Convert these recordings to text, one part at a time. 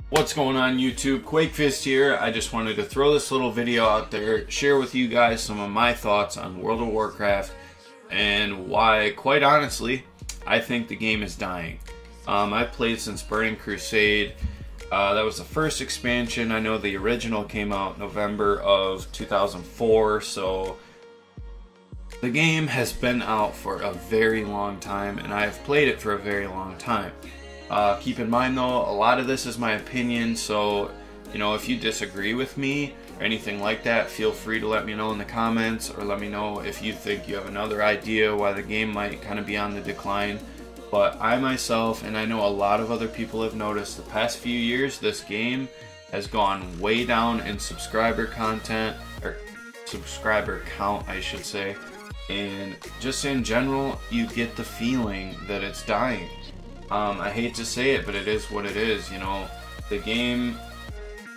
What's going on YouTube? QuakeFist here. I just wanted to throw this little video out there, share with you guys some of my thoughts on World of Warcraft and why, quite honestly, I think the game is dying. I've played since Burning Crusade. That was the first expansion. I know the original came out November of 2004, so the game has been out for a very long time, and I've played it for a very long time. Keep in mind though, a lot of this is my opinion, so you know, if you disagree with me or anything like that, feel free to let me know in the comments, or let me know if you think you have another idea why the game might kind of be on the decline. But I myself, and I know a lot of other people have noticed, the past few years this game has gone way down in subscriber content, or subscriber count I should say, and just in general you get the feeling that it's dying. I hate to say it, but it is what it is. You know, the game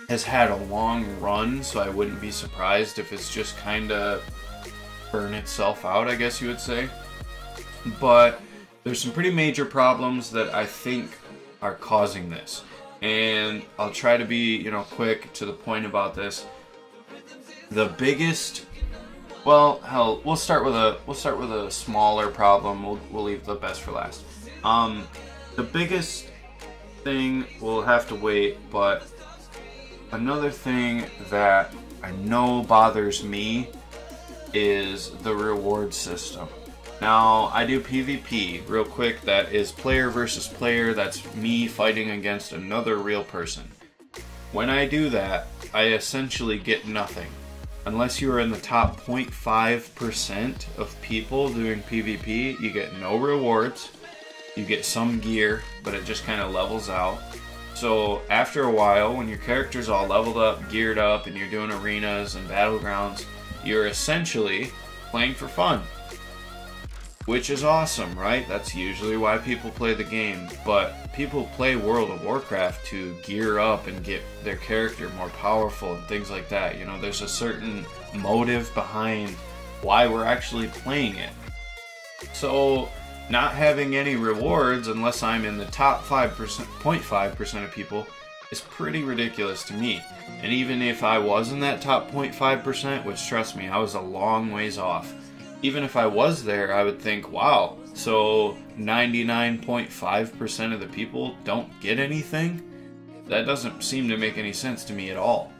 has had a long run, so I wouldn't be surprised if it's just kind of burn itself out, I guess you would say. But there's some pretty major problems that I think are causing this, and I'll try to be, you know, quick to the point about this. The biggest, well, hell, we'll start with a smaller problem. We'll leave the best for last. The biggest thing will have to wait, but another thing that I know bothers me is the reward system. Now, I do PvP, real quick, that is player versus player, that's me fighting against another real person. When I do that, I essentially get nothing. Unless you are in the top 0.5% of people doing PvP, you get no rewards. You get some gear, but it just kind of levels out. So after a while, when your character's all leveled up, geared up, and you're doing arenas and battlegrounds, you're essentially playing for fun. Which is awesome, right? That's usually why people play the game. But people play World of Warcraft to gear up and get their character more powerful and things like that. You know, there's a certain motive behind why we're actually playing it. So not having any rewards unless I'm in the top 0.5% of people is pretty ridiculous to me. And even if I was in that top 0.5%, which trust me, I was a long ways off. Even if I was there, I would think, wow, so 99.5% of the people don't get anything? That doesn't seem to make any sense to me at all.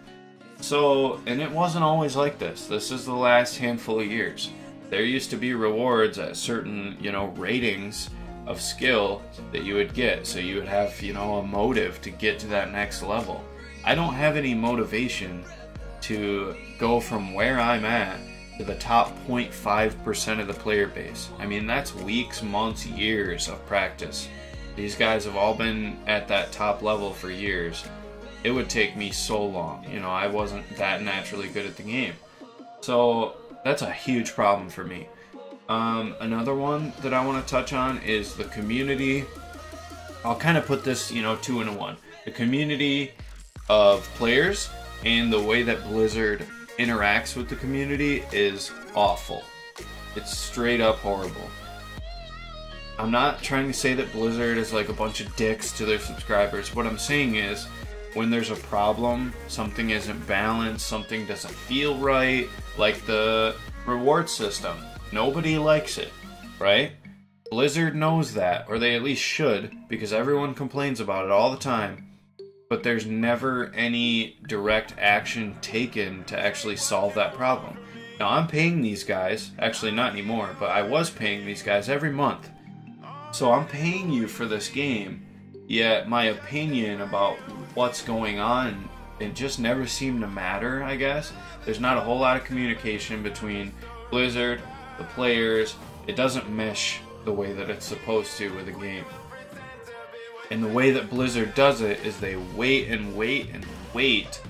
So, and it wasn't always like this. This is the last handful of years. There used to be rewards at certain, you know, ratings of skill that you would get. So you would have, you know, a motive to get to that next level. I don't have any motivation to go from where I'm at to the top 0.5% of the player base. I mean, that's weeks, months, years of practice. These guys have all been at that top level for years. It would take me so long. You know, I wasn't that naturally good at the game. So that's a huge problem for me. Another one that I want to touch on is the community. I'll kind of put this, you know, two into one. The community of players and the way that Blizzard interacts with the community is awful. It's straight up horrible. I'm not trying to say that Blizzard is like a bunch of dicks to their subscribers. What I'm saying is, when there's a problem, something isn't balanced, something doesn't feel right, like the reward system. Nobody likes it, right? Blizzard knows that, or they at least should, because everyone complains about it all the time. But there's never any direct action taken to actually solve that problem. Now, I'm paying these guys, actually not anymore, but I was paying these guys every month. So I'm paying you for this game, yet my opinion about what's going on, it just never seemed to matter, I guess. There's not a whole lot of communication between Blizzard, the players. It doesn't mesh the way that it's supposed to with a game. And the way that Blizzard does it is they wait and wait and wait.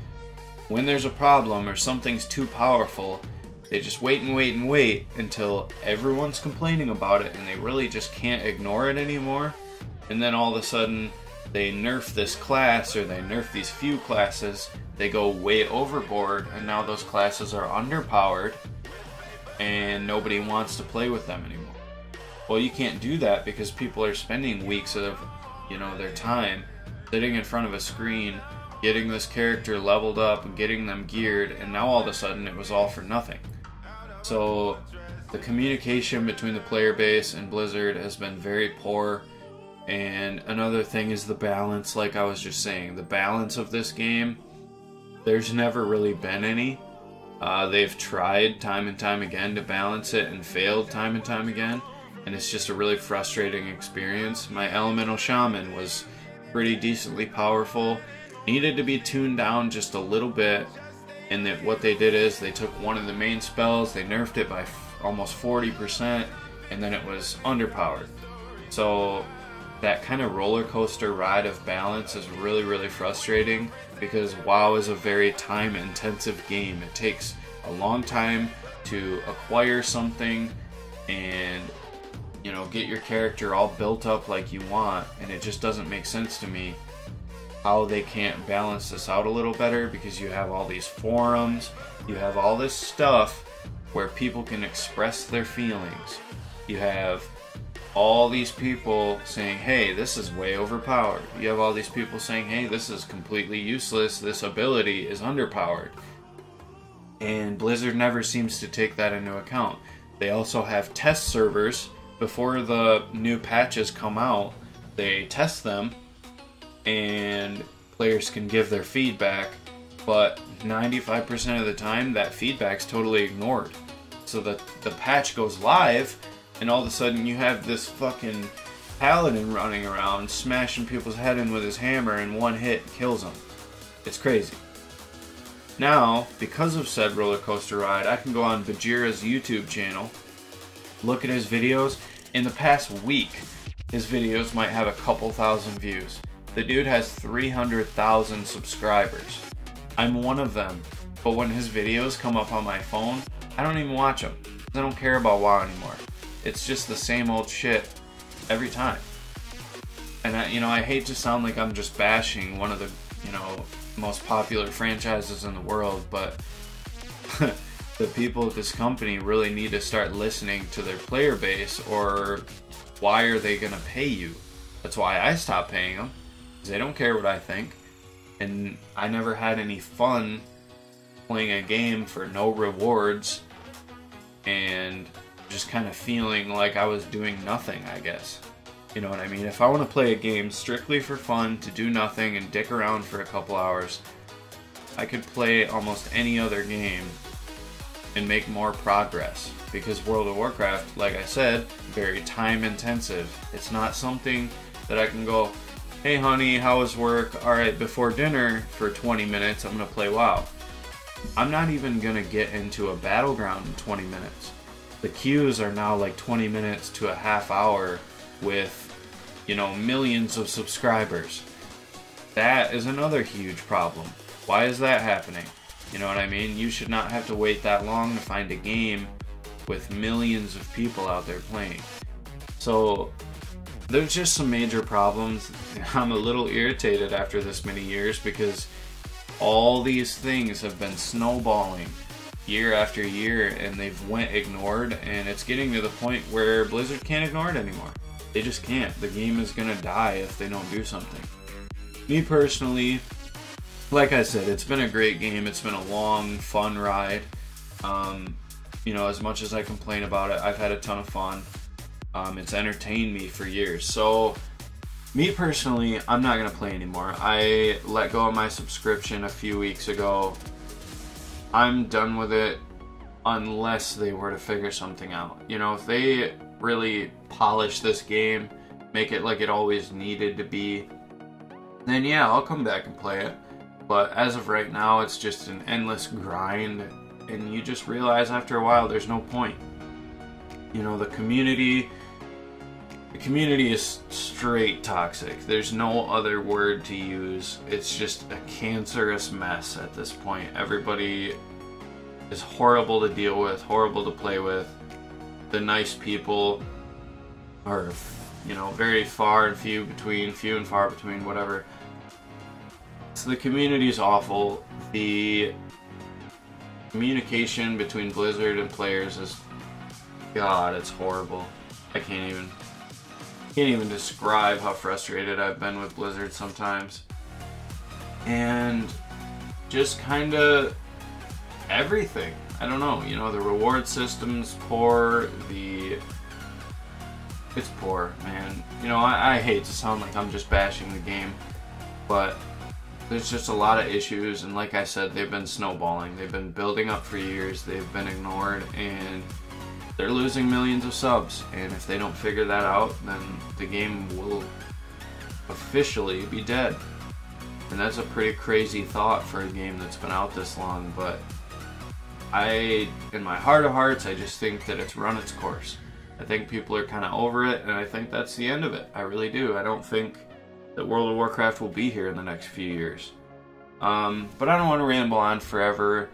When there's a problem or something's too powerful, they just wait and wait and wait until everyone's complaining about it and they really just can't ignore it anymore. And then all of a sudden, they nerf this class, or they nerf these few classes, they go way overboard, and now those classes are underpowered, and nobody wants to play with them anymore. Well, you can't do that because people are spending weeks of, you know, their time sitting in front of a screen, getting this character leveled up and getting them geared, and now all of a sudden it was all for nothing. So the communication between the player base and Blizzard has been very poor. And another thing is the balance, like I was just saying. The balance of this game, there's never really been any. They've tried time and time again to balance it and failed time and time again. And it's just a really frustrating experience. My elemental shaman was pretty decently powerful. Needed to be tuned down just a little bit. And that what they did is they took one of the main spells, they nerfed it by almost 40%, and then it was underpowered. So that kind of roller coaster ride of balance is really, really frustrating, because WoW is a very time intensive game. It takes a long time to acquire something and, you know, get your character all built up like you want, and it just doesn't make sense to me how they can't balance this out a little better, because you have all these forums, you have all this stuff where people can express their feelings. You have all these people saying, hey, this is way overpowered. You have all these people saying, hey, this is completely useless, this ability is underpowered. And Blizzard never seems to take that into account. They also have test servers. Before the new patches come out, they test them and players can give their feedback, but 95% of the time that feedback's totally ignored. So the patch goes live, and all of a sudden you have this fucking paladin running around smashing people's head in with his hammer, and one hit kills them. It's crazy. Now, because of said roller coaster ride, I can go on Bajira's YouTube channel, look at his videos. In the past week, his videos might have a couple thousand views. The dude has 300,000 subscribers. I'm one of them, but when his videos come up on my phone, I don't even watch them. I don't care about WoW anymore. It's just the same old shit every time. And I hate to sound like I'm just bashing one of the, most popular franchises in the world, but the people at this company really need to start listening to their player base, or why are they gonna pay you? That's why I stopped paying them. They don't care what I think, and I never had any fun playing a game for no rewards and just kind of feeling like I was doing nothing, I guess. You know what I mean? If I want to play a game strictly for fun, to do nothing and dick around for a couple hours, I could play almost any other game and make more progress, because World of Warcraft, like I said, very time intensive. It's not something that I can go, hey honey, how was work? Alright, before dinner for 20 minutes, I'm going to play WoW. I'm not even going to get into a battleground in 20 minutes. The queues are now like 20 minutes to a half hour with, millions of subscribers. That is another huge problem. Why is that happening? You know what I mean? You should not have to wait that long to find a game with millions of people out there playing. So there's just some major problems. I'm a little irritated after this many years, because all these things have been snowballing year after year, and they've went ignored, and it's getting to the point where Blizzard can't ignore it anymore. They just can't. The game is gonna die if they don't do something. Me personally, like I said, it's been a great game. It's been a long, fun ride. As much as I complain about it, I've had a ton of fun. It's entertained me for years. So, me personally, I'm not gonna play anymore. I let go of my subscription a few weeks ago. I'm done with it unless they were to figure something out. If they really polish this game, make it like it always needed to be, then yeah, I'll come back and play it. But as of right now, it's just an endless grind, and you just realize after a while there's no point. The community is straight toxic. There's no other word to use. It's just a cancerous mess at this point. Everybody is horrible to deal with, horrible to play with. The nice people are, very far and few and far between, whatever. So the community is awful. The communication between Blizzard and players is, God, it's horrible. I can't even describe how frustrated I've been with Blizzard sometimes. and just kind of everything. I don't know, you know, the reward system's poor, it's poor, man. You know, I hate to sound like I'm just bashing the game, but there's just a lot of issues, and like I said, they've been snowballing. They've been building up for years, they've been ignored, and they're losing millions of subs. And if they don't figure that out, then the game will officially be dead. And that's a pretty crazy thought for a game that's been out this long, but in my heart of hearts, I just think that it's run its course. I think people are kind of over it, and I think that's the end of it. I really do. I don't think that World of Warcraft will be here in the next few years. But I don't want to ramble on forever.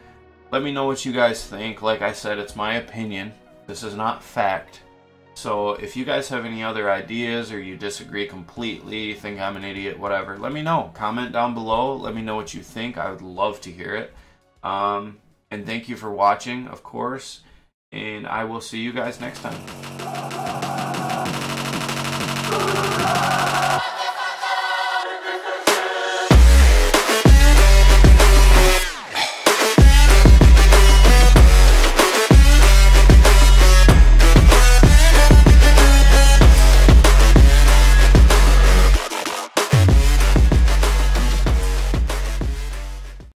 Let me know what you guys think. Like I said, it's my opinion. This is not fact. So if you guys have any other ideas, or you disagree completely, think I'm an idiot, whatever, let me know. Comment down below. Let me know what you think. I would love to hear it. And thank you for watching, of course. And I will see you guys next time.